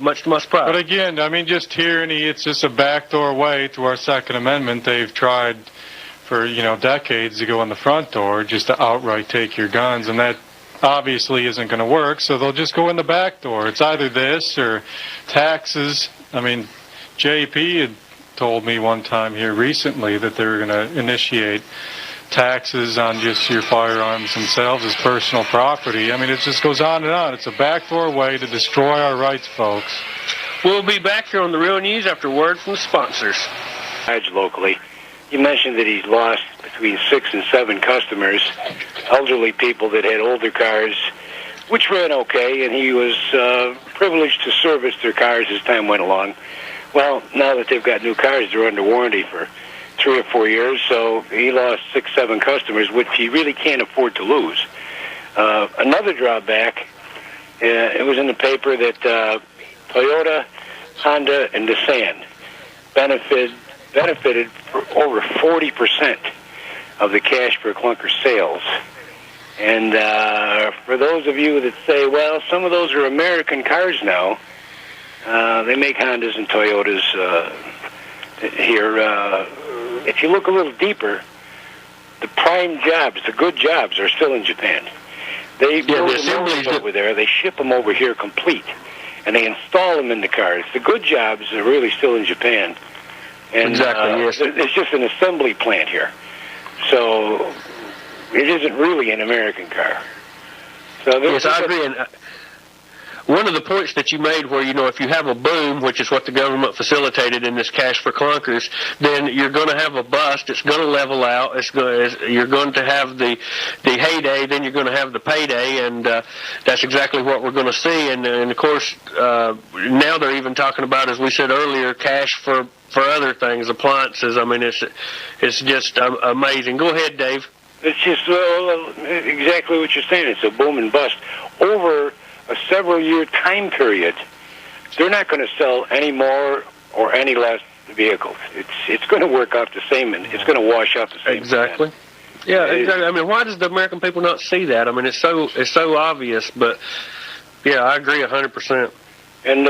much to my surprise. But again, I mean, just tyranny, it's just a backdoor way to our Second Amendment. They've tried for, decades to go in the front door just to outright take your guns, and that obviously isn't going to work, so they'll just go in the back door. It's either this or taxes. I mean, JP had told me one time here recently that they were going to initiate taxes on just your firearms themselves as personal property. I mean, it just goes on and on. It's a backdoor way to destroy our rights, folks. We'll be back here on the Real News after word from the sponsors. Locally, you mentioned that he's lost between 6 and 7 customers, elderly people that had older cars, which ran okay, and he was privileged to service their cars as time went along. Well, now that they've got new cars, they're under warranty for 3 or 4 years, so he lost 6, 7 customers, which he really can't afford to lose. Another drawback, it was in the paper that Toyota, Honda, and Nissan benefited for over 40% of the cash per clunker sales. And for those of you that say, well, some of those are American cars now, they make Hondas and Toyotas here. If you look a little deeper, the prime jobs, the good jobs, are still in Japan. They build them over there, they ship them over here complete, and they install them in the cars. The good jobs are really still in Japan. And exactly, yes. It's just an assembly plant here. So it isn't really an American car. So yes, I agree. And one of the points that you made where, if you have a boom, which is what the government facilitated in this cash for clunkers, then you're going to have a bust. It's going to level out. You're going to have the heyday, then you're going to have the payday, and that's exactly what we're going to see. And of course, now they're even talking about, as we said earlier, cash for other things, appliances. I mean, it's just amazing. Go ahead, Dave. It's just exactly what you're saying. It's a boom and bust. Over a several-year time period, they're not going to sell any more or any less vehicles. It's going to work out the same, and it's going to wash out the same. Exactly. Yeah, exactly. I mean, why does the American people not see that? I mean, it's so obvious, but yeah, I agree 100%. And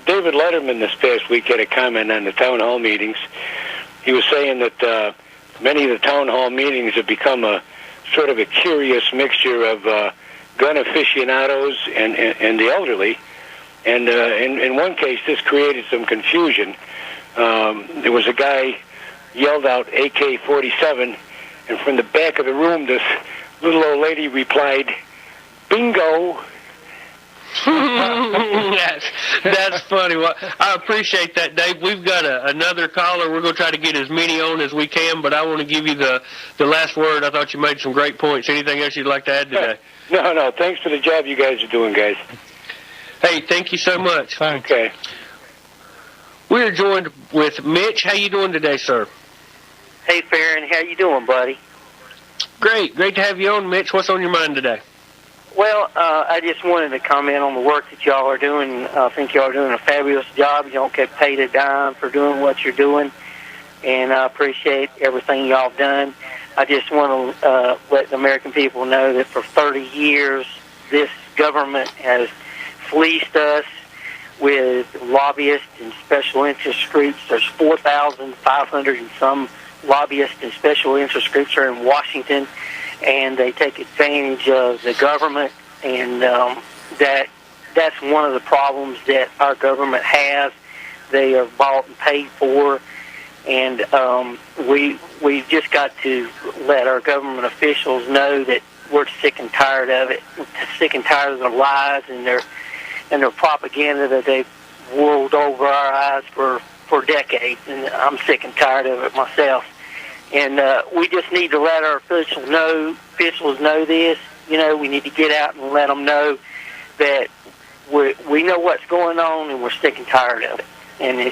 David Letterman this past week had a comment on the town hall meetings. He was saying that many of the town hall meetings have become a sort of a curious mixture of gun aficionados and the elderly. And in one case, this created some confusion. There was a guy yelled out AK-47, and from the back of the room, this little old lady replied, "Bingo." That's funny. Well, I appreciate that, Dave. We've got another caller. We're going to try to get as many on as we can, but I want to give you the last word. I thought you made some great points. Anything else you'd like to add today? No. Thanks for the job you guys are doing, guys. Hey, thank you so much. Thanks. Okay. We are joined with Mitch. How you doing today, sir? Hey, Farron. How you doing, buddy? Great. Great to have you on, Mitch. What's on your mind today? Well, I just wanted to comment on the work that y'all are doing. I think y'all are doing a fabulous job. You don't get paid a dime for doing what you're doing, and I appreciate everything y'all have done. I just want to let the American people know that for 30 years, this government has fleeced us with lobbyists and special interest groups. There's 4,500 and some lobbyists and special interest groups are in Washington, and they take advantage of the government, and that's one of the problems that our government has. They are bought and paid for, and we've just got to let our government officials know that we're sick and tired of it, sick and tired of their lies and their propaganda that they've whirled over our eyes for decades, and I'm sick and tired of it myself. And we just need to let our officials know this. We need to get out and let them know that we know what's going on, and we're sick and tired of it. And it's